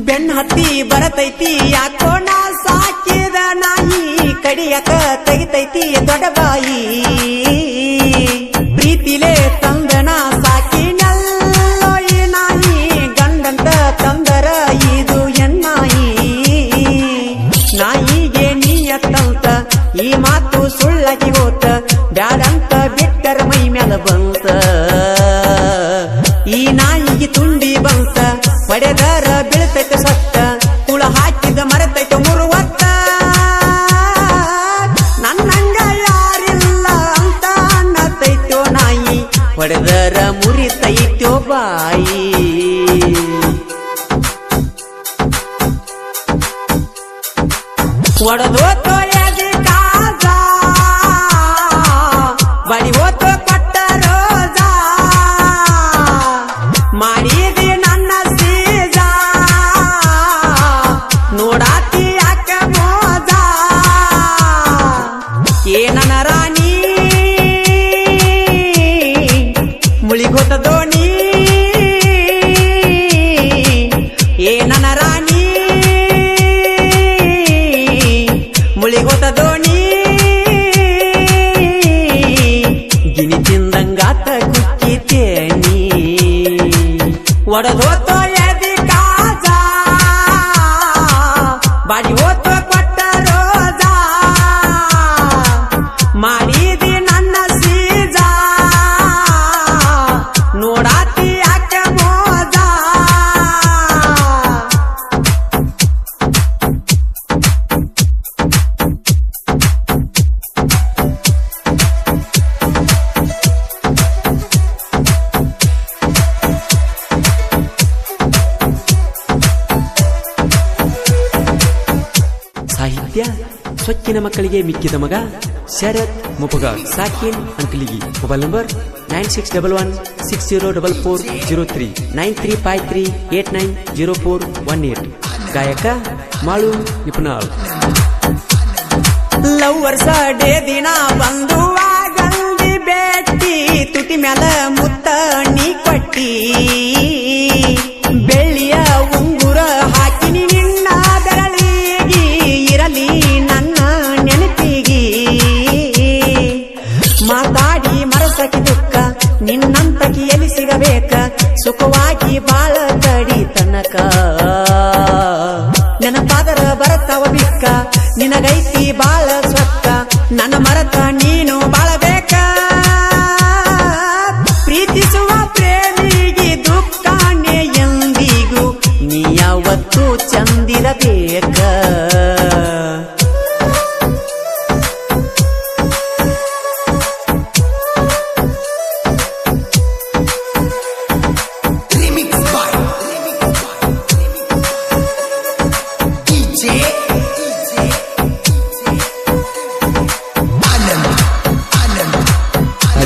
ಬೆನ್ನ ಹತ್ತಿ ಬರತೈತಿ ಯಾಕೋ ನಾ ಸಾಕಿದ ನಾಯಿ ಕಡಿಯಕ ತೆಗಿತೈತಿ ದೊಡ್ಡಬಾಯಿ ಪ್ರೀತಿಲೇ ತಂದನ ಸಾಕಿನಲ್ಲೋ ಈ ನಾಯಿ ಗಂಡಂತ ತಂದರ ಇದು ಎನ್ನಾಯಿ ನಾಯಿಗೆ ನೀಯತ್ತಂತ ಈ ಮಾತು ಸುಳ್ಳಾಗಿ ಹೋತ ಬ್ಯಾಡಂತ ಬಿಟ್ಟರ ಮೈ ಮ್ಯಾಲ ಬಂತ ಈ ನಾಯಿಗೆ ತುಂಡಿ ಬಂತ ಪಡೆದರ ಬೀಳ್ತೈತೆ ಸತ್ತ ಕುಳ ಹಾಕಿದ ಮರೆತೈತೆ ಮುರುವತ್ತ ನನ್ನಂಗ ಯಾರಿಲ್ಲ ಅಂತ ಅನ್ನತೈತೋ ನಾಯಿ ಪಡೆದರ ಮುರಿತೈತೋ ಬಾಯಿ ಒಡದೋತೋ ಎದಿ ಕಾಜ ಬಡಿ ಹೋತೋ ಕೊಟ್ಟ ರೋಜ ಮಾಡಿದಿ ನನ್ನ ಸೀಜ ನೋಡಾತಿ ಯಾಕ ಮೋಜ ಏನನ ರಾಣಿ ಮುಳಿಗೋತ ದೋಣಿ ಏನನ ರಾಣಿ ಮುಳಿಗೋತ ದೋಣಿ ಗಿನಿ ತಿಂದಂಗಾತ ಕುಕ್ಕಿತೇನಿ ಒಡದೋತೋ ಎದಿ ಕಾಜ ಬಾಡಿ ಹೋತೋ ಕೊಟ್ಟ ರೋಜ ಮಾಡಿದಿ ನನ್ನ ಸೀಜ ನೋಡಾತಿ ಯಾಕ ಮೋಜ ಸಾಹಿತ್ಯ ಸ್ವಚ್ಛಿನ ಮಕ್ಕಳಿಗೆ ಮಿಕ್ಕಿದ ಮಗ ಶರತ್ ಮುಪಗ ಸಾಕಿನ್ ಅಂಕಲಿಗಿ ಮೊಬೈಲ್ ನಂಬರ್ 9611604403 9353890418 ಗಾಯಕ ಮಾಳು ನಿಪುಣಾಳ್ ಲವ್ವರ್ಸ ಡೇ ದಿನ ಬಂದು ಆಗಂದಿ ಬೇಟಿ ತುಟಿ ಮ್ಯಾಲ ಮುತ್ತ ನೀ ಕೊಟ್ಟಿ ಬೆಳ್ಳಿಯ ಉಂಗುರ ಹಾಕಿನಿ ನಿನ್ನ ಬೆರಳಿಗಿ ಇರಲಿ ನನ್ನ ನೆನಪಿಗಿ ಮಾತಾಡಿ ಮರಸಕಿ ದುಃಖ ನಿನ್ನಂತಕಿ ಎಲ್ಲಿ ಸಿಗಬೇಕ ಸುಖವಾಗಿ ಬಾಳ ತಡಿ ತನಕ ನೆನಪಾದರ ಬರತವ ಬಿಕ್ಕ ನಿನಗೈತಿ ಬಾಳ ಸ್ವಕ್ಕ ನನ್ನ ಮರತ ನೀನು ಬಾಳಬೇಕ ಪ್ರೀತಿಸುವ ಪ್ರೇಮಿಗೆ ದುಃಖಾನೆ ಎಂದಿಗೂ ನೀ ಯಾವತ್ತೂ ಚಂದಿರಬೇಕ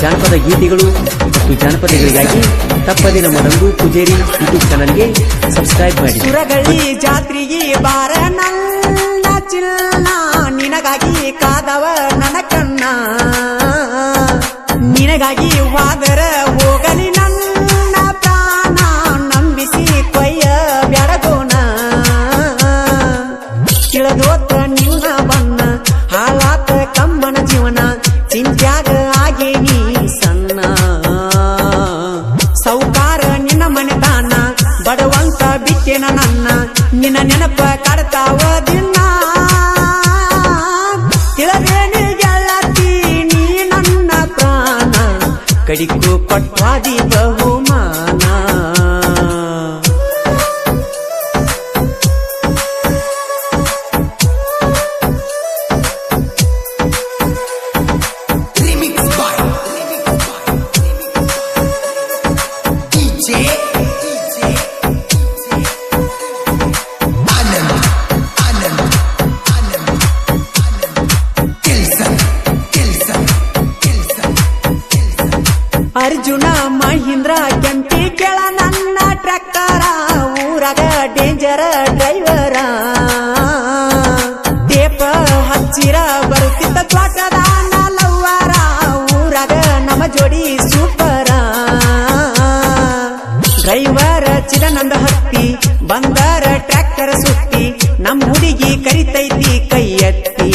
ಜಾನಪದ ಗೀತೆಗಳು ಮತ್ತು ಜಾನಪದಗಳಿಗಾಗಿ ತಪ್ಪದೆ ನಮ್ಮ ರಂಗು ಪೂಜೇರಿ ಯೂಟ್ಯೂಬ್ ಚಾನಲ್ಗೆ ಸಬ್ಸ್ಕ್ರೈಬ್ ಮಾಡಿ. ಸುರಗಳಿ ಜಾತ್ರೆಗೆ ಬಾರ ನನ್ನ ಚಿನ್ನ ನಿನಗಾಗಿ ಕಾದವ ನನ್ನ ಕಣ್ಣ ನಿನಗಾಗಿ ವಾದರ ಹೋಗಲಿ ನನ್ನ ಪ್ರಾಣ ನಂಬಿಸಿ ಕೊಯ್ಯ ಬ್ಯಾಡಗೋಣ ತಿಳಿದೋತ ನಿನ್ನ ಬಣ್ಣ ಹಾಳಾತ ಕಮ್ಮನ ಜೀವನ ಚಿಂತ್ಯಾಗ ಆಗೇನಿ ಸಣ್ಣ ಸೌಕಾರ ನಿನ್ನ ಮನೆತಾನ ಬಡವಂತ ಬಿಟ್ಟೆನ ನನ್ನ ನಿನ್ನ ನೆನಪ ಕಾಡ್ತಾವ ದಿನ ತಿಳದೇನಿ ಗೆಳತಿ ನೀ ನನ್ನ ಪ್ರಾಣ ಕಡಿಕು ಕೊಟ್ವಾದಿ ಬಹುಮಾನ ಅರ್ಜುನ ಮಹೀಂದ್ರ ಕೆಂಪಿ ಕೆಳ ನನ್ನ ಟ್ರ್ಯಾಕ್ಟರ ಊರಾಗ ಡೇಂಜರ್ ಡ್ರೈವರ ಟೇಪ ಹಚ್ಚಿರ ಬರುತ್ತಿದ್ದ ತ್ವಾಟದ ಲವ್ವರ ಊರಾಗ ನಮ್ಮ ಜೋಡಿ ಸೂಪರ ಡ್ರೈವರ್ ಚಿದಾನಂದ ಹತ್ತಿ ಬಂದರ ಟ್ರ್ಯಾಕ್ಟರ್ ಸುತ್ತಿ ನಮ್ ಹುಡುಗಿ ಕರಿತೈತಿ ಕೈ ಎತ್ತಿ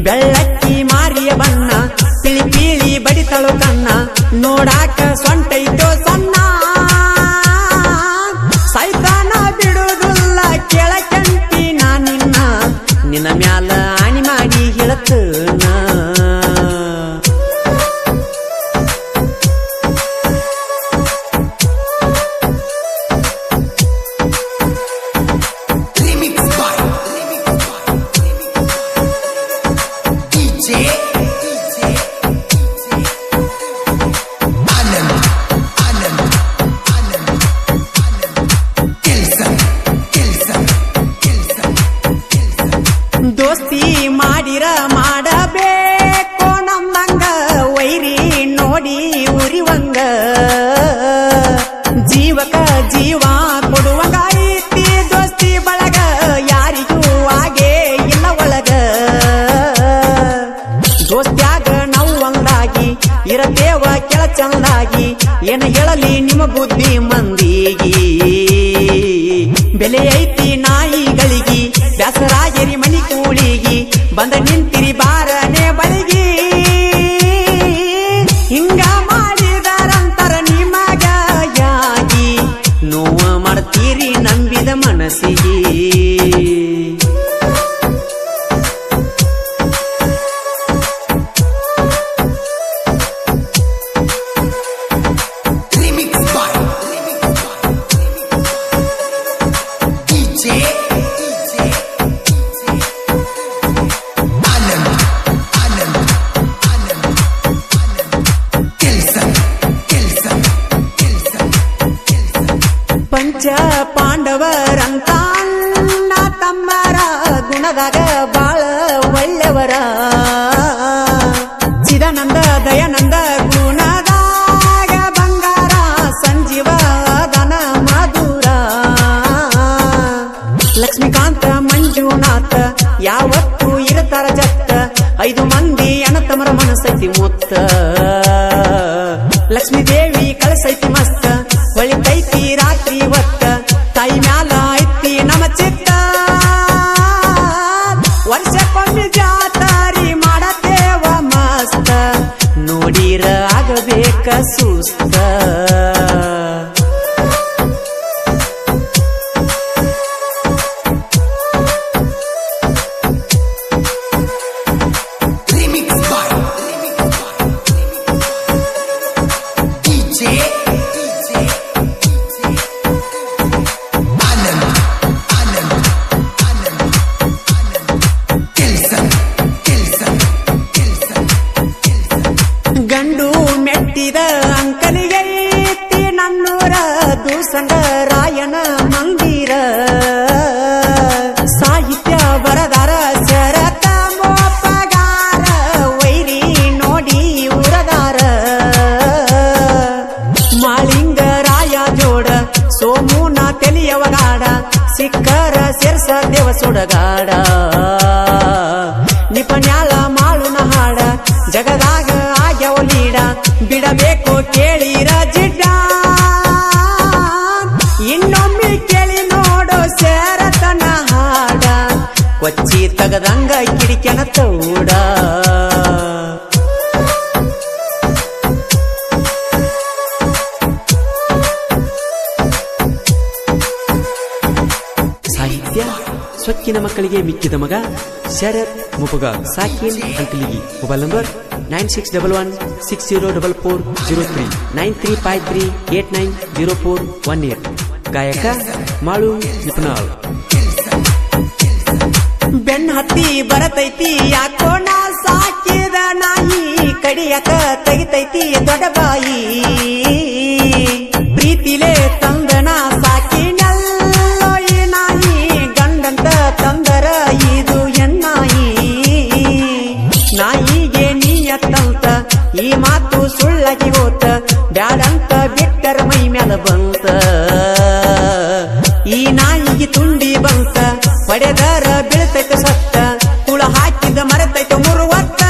ಬೆಳ್ಳಕ್ಕಿ ಮಾರಿಯ ಬಣ್ಣ ತಿಳಿ ಪೀಳಿ ಬಡಿತಳು ಕಣ್ಣ ನೋಡಾಕ ಸೊಂಟೈತೋ ಸಣ್ಣ ಸೈತಾನ ಬಿಡುವುದಿಲ್ಲ ಕೆಳಕಂತಿ ನಾ ನಿನ್ನ ಮ್ಯಾಲ ಆಣಿ ಮಾಡಿ ಹೇಳತನ ದೋಸ್ತಿ ಮಾಡಿರ ಮಾಡಬೇಕು ನಮ್ಮಂಗ ವೈರಿ ನೋಡಿ ಉರಿವಂಗ ಜೀವಕ ಜೀವ ಕೊಡುವಂಗ ಐತಿ ದೋಸ್ತಿ ಬಳಗ ಯಾರಿಗೂ ಹಾಗೆ ಇಲ್ಲ ಒಳಗ ದೋಸ್ತ್ಯಾಗ ನಾವು ಒಂದಾಗಿ ಇರತೇವ ಕೆಳ ಚಂದಾಗಿ ಏನ ಹೇಳಲಿ ನಿಮ್ಮ ಬುದ್ಧಿ ಮಂದಿಗಿ ಬೆಲೆ ಐತಿ ನಾಯಿಗಳಿಗಿ ಬ್ಯಾಸರಾಗಿರಿ ಮನಿ ಕೂಳಿಗಿ ಬಂದ ನಿಂತಿರಿ ಬಾರನೆ ಬಳಿಗಿ ಹಿಂಗ ಮಾಡಿದರಂತರ ನಿಮಗ ಯಾಗಿ ನೋವ ಮಾಡ್ತೀರಿ ನಂಬಿದ ಮನಸ್ಸಿಗೆ ಪಂಚ ಪಾಂಡವರಂತ ಅಣ್ಣ ತಮ್ಮರ ಗುಣದಾಗ ಬಾಳ ಒಳ್ಳೆಯವರ ಚಿದಾನಂದ ದಯಾನಂದ ಗುಣದಾಗ ಬಂಗಾರ ಸಂಜೀವ ದನ ಮಧುರ ಲಕ್ಷ್ಮೀಕಾಂತ ಮಂಜುನಾಥ ಯಾವತ್ತು ಇರತಾರ ಜತ್ತ 5 ಮಂದಿ ಅಣ್ಣತಮ್ಮರ ಮನಸ್ಸೈತಿ ಮುತ್ತ ಲಕ್ಷ್ಮೀ ದೇವಿ ಕಳಸೈತಿ ಮಸ್ತ ಹೊಳಿತೈತಿ ರಾತ್ರಿ ಹೊತ್ತ ತಾಯಿ ಮ್ಯಾಲ ಐತಿ ನಮ್ಮ ಚಿತ್ತ ವರ್ಷಕ್ಕೊಮ್ಮೆ ಜಾತಾರಿ ಮಾಡತೇವ ಮಸ್ತ ನೋಡಿರ ಆಗಬೇಕ ಸುಸ್ತ ಗಂಡು ಮೆಟ್ಟಿದ ಅಂಕಲಿಗೆ ಐತಿ ನನ್ನೂರ ದೂಸಂಗರಾಯನ ಮಂದಿರ ಸಾಹಿತ್ಯ ಬರದಾರ ಶರತ ಮೋಪಗಾರ ವೈರಿ ನೋಡಿ ಉರದಾರ ಮಾಳಿಂಗರಾಯ ಜೋಡ ಸೋಮುನ ತೆಲಿಯವಗಾಡ ಸಿಕ್ಕರ ಸೇರ್ಸ ದೇವ ಸುಡಗಾಡ ನಿಪನ್ಯಾಳ ಮಾಳುನ ಹಾಡ ಜಗದಾಗ ಆಗ್ಯವ ಲೀಡ ಬಿಡಬೇಕು ಕೇಳಿರ ಜಿಡ್ಡ ಇನ್ನೊಮ್ಮೆ ಕೇಳಿ ನೋಡೋ ಸೇರತನ ಹಾಡ ಕೊಚ್ಚಿ ತಗದಂಗ ಕಿಡಿಕೆನ ತೌಡ ಸಾಹಿತ್ಯ ಸೊಕ್ಕಿನ ಮಕ್ಕಳಿಗೆ ಮಿಕ್ಕಿದ ಮಗ ಶರತ್ ಮುಪಗ ಸಾಕಿನ್ ಅಂಕಲಿಗಿ ಮೊಬೈಲ್ ನಂಬರ್ 9611604403 9353890418 ಗಾಯಕ ಮಾಳು ನಿಪುಣಾಳ್ ಬೆನ್ನ ಹತ್ತಿ ಬರತೈತಿ ಯಾಕೋ ನಾ ಸಾಕಿದ ನಾಯಿ ಕಡಿಯಕ ತೆಗಿತೈತಿ ದೊಡ್ಡಬಾಯಿ ಪ್ರೀತಿಲೇ ತಂದನ ಸಾಕಿನಲ್ಲೋ ಈ ನಾಯಿ ಗಂಡಂತ ತಂದರ ಇದು ಎನ್ನಾಯಿ ನಾಯಿಗೆ ನೀಯತ್ತಂತ ಈ ಮಾತು ಸುಳ್ಳಾಗಿ ಹೋತ ಬ್ಯಾಡಂತ ಬಿಟ್ಟರ ಮೈ ಮ್ಯಾಲ ಬಂತ ಈ ನಾಯಿಗೆ ತುಂಡಿ ಬಂತ ಪಡೆದರ ಬೀಳ್ತೈತ ಸತ್ತ ಕುಳ ಹಾಕಿದ ಮರೆತೈತ ಮುರುವತ್ತ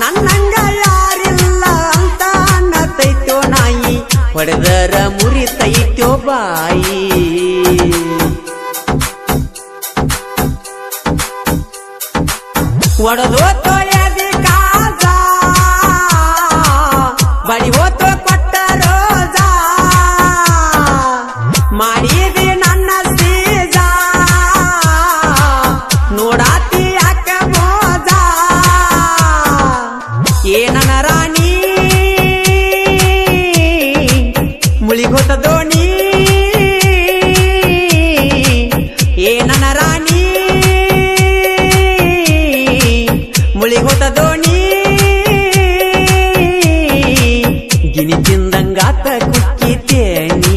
ನನ್ನಂಗ ಯಾರಿಲ್ಲ ಅಂತ ಅನ್ನತೈತೋ ನಾಯಿ ಹೊಡೆದರ ಹೊಡೆದರ ಮುರಿತೈತ್ಯೋ ಬಾಯಿ ಒಡದೋತೋ ಎದಿ ಕಾಜ ಬಡಿ ಹೋತೋ ಕೊಟ್ಟ ರೋಜ ಮಾಡಿದಿ ನನ್ನ ಸೀಜ ನೋಡಾತಿ ಯಾಕ ಮೋಜ ಏನನ ರಾಣಿ ಮುಳಿಗೋತ ದೋಣಿ ಏನನ ರಾಣಿ ಮುಳಿಗೋತ ದೋಣಿ ಗಿನಿ ತಿಂದಂಗಾತ ಕುಕ್ಕಿ ತೇಣಿ